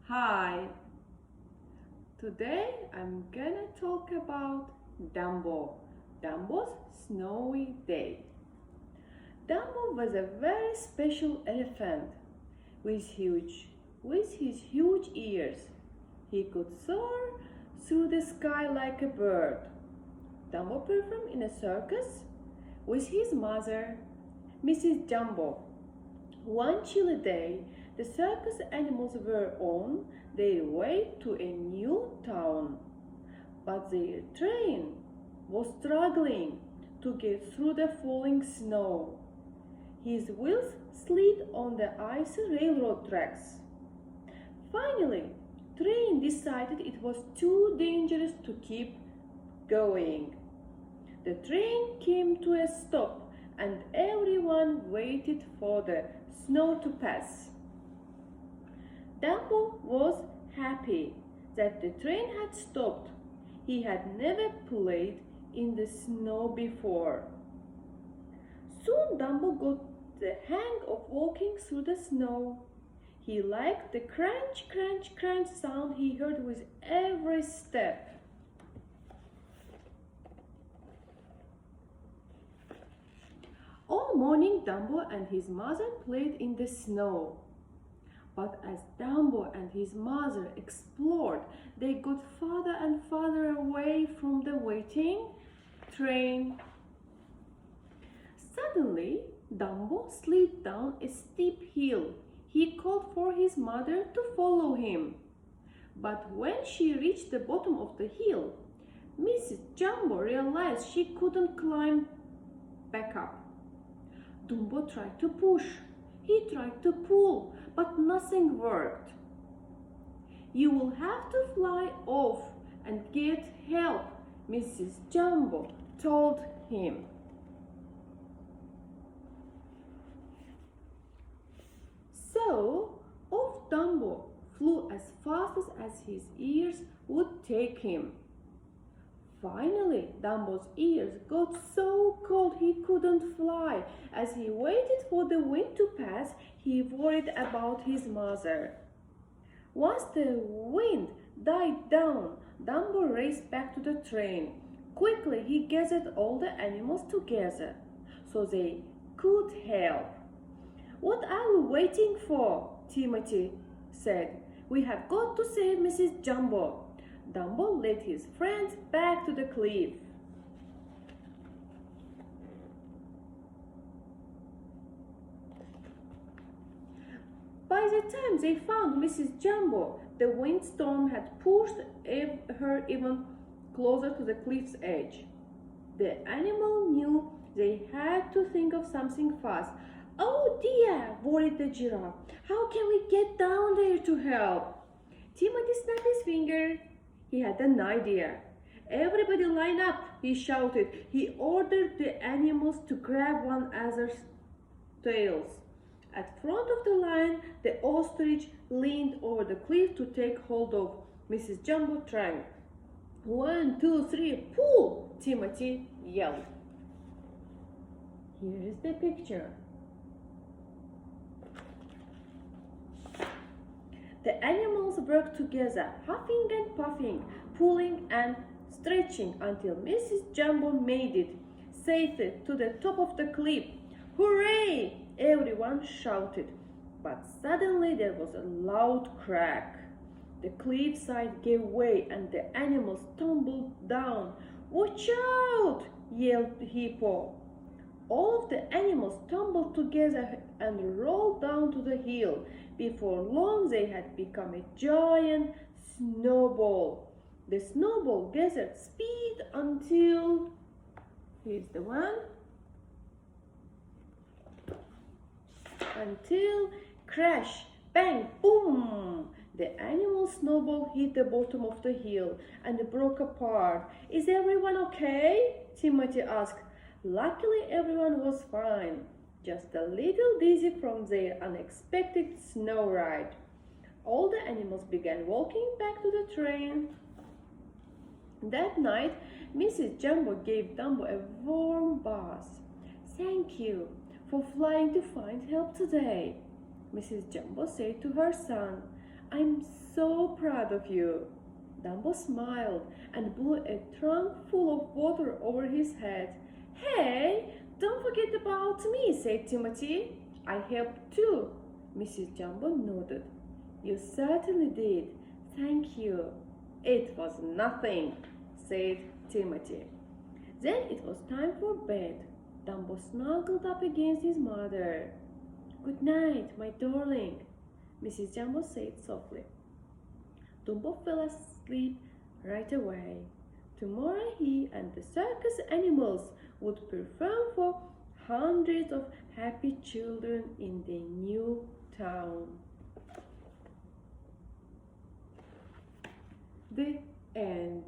Hi, today I'm gonna talk about Dumbo's snowy day. Dumbo was a very special elephant with his huge ears. He could soar through the sky like a bird. Dumbo performed in a circus with his mother, Mrs. Jumbo. One chilly day, the circus animals were on their way to a new town, but their train was struggling to get through the falling snow. His wheels slid on the icy railroad tracks. Finally, train decided it was too dangerous to keep going. The train came to a stop and everyone waited for the snow to pass. Dumbo was happy that the train had stopped. He had never played in the snow before. Soon Dumbo got the hang of walking through the snow. He liked the crunch, crunch, crunch sound he heard with every step. All morning Dumbo and his mother played in the snow. But as Dumbo and his mother explored, they got farther and farther away from the waiting train. Suddenly, Dumbo slid down a steep hill. He called for his mother to follow him. But when she reached the bottom of the hill, Mrs. Jumbo realized she couldn't climb back up. Dumbo tried to push. He tried to pull, but nothing worked. "You will have to fly off and get help," Mrs. Jumbo told him. So off Dumbo flew as fast as his ears would take him. Finally, Dumbo's ears got so cold he couldn't fly. As he waited for the wind to pass, he worried about his mother. Once the wind died down, Dumbo raced back to the train. Quickly, he gathered all the animals together so they could help. "What are we waiting for?" Timothy said. "We have got to save Mrs. Jumbo." Dumbo led his friends back to the cliff. By the time they found Mrs. Jumbo, the windstorm had pushed her even closer to the cliff's edge. The animal knew they had to think of something fast. "Oh dear," worried the giraffe. "How can we get down there to help?" Timothy snapped his finger. He had an idea. "Everybody line up," he shouted. He ordered the animals to grab one another's tails. At front of the line, the ostrich leaned over the cliff to take hold of Mrs. Jumbo trunk. "1, 2, 3, pull!" Timothy yelled. Here is the picture. The animals worked together, huffing and puffing, pulling and stretching until Mrs. Jumbo made it safely to the top of the cliff. "Hooray!" everyone shouted. But suddenly there was a loud crack. The cliffside gave way and the animals tumbled down. "Watch out!" yelled Hippo. All of the animals tumbled together and rolled down to the hill. Before long, they had become a giant snowball. The snowball gathered speed until, here's the one, until crash, bang, boom! The animal snowball hit the bottom of the hill and broke apart. "Is everyone okay?" Timothy asked. Luckily, everyone was fine, just a little dizzy from their unexpected snow ride. All the animals began walking back to the train. That night, Mrs. Jumbo gave Dumbo a warm bath. "Thank you for flying to find help today," Mrs. Jumbo said to her son. "I'm so proud of you. Dumbo smiled and blew a trunk full of water over his head. Hey, don't forget about me, said Timothy. I helped too. Mrs. Jumbo nodded. You certainly did. Thank you. It was nothing, said Timothy. Then it was time for bed. Dumbo snuggled up against his mother. Good night, my darling, Mrs. Jumbo said softly. Dumbo fell asleep right away. Tomorrow he and the circus animals would perform for hundreds of happy children in the new town. The end.